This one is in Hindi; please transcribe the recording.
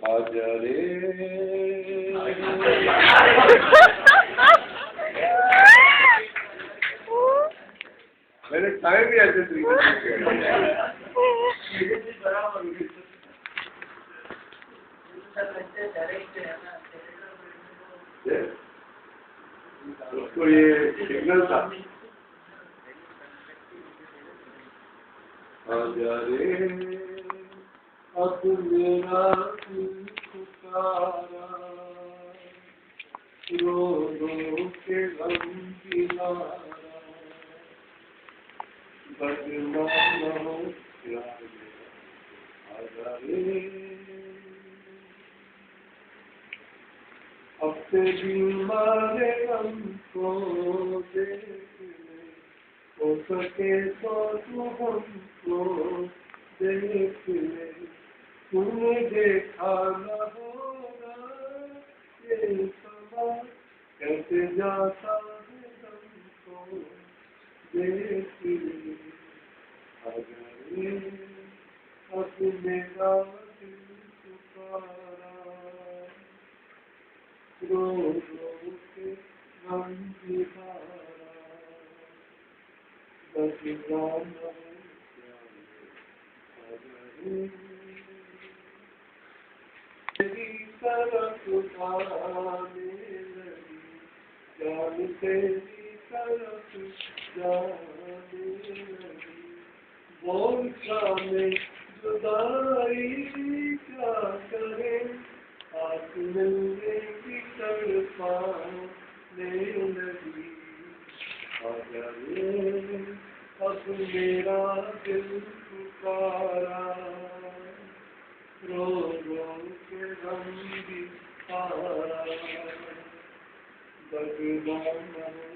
आजा रे मैंने टाइम भी ऐसे तरीके से उसको ये सिग्नल था आजा रे अब मेरा पुकारा रो रो के गम किनारा बदनाम हो आजा रे अब से बीमारे हमको देख ले हो सके तो तू हमको देख ले तूने देखा न होगा ये समा कैसे जाता है हमको देख ले आजा रे अब मेरा दिल पुकारा रो रो के गम की धारा बदनाम हो तेरी तरफ आने लगी जान तेरी तरफ जाने लगी बोल में जुदाई क्या करे आँख मिलने की तड़पाने लगी आजा रे अब मेरा दिल पुकारा रो रो के गम भी आरा बदनाम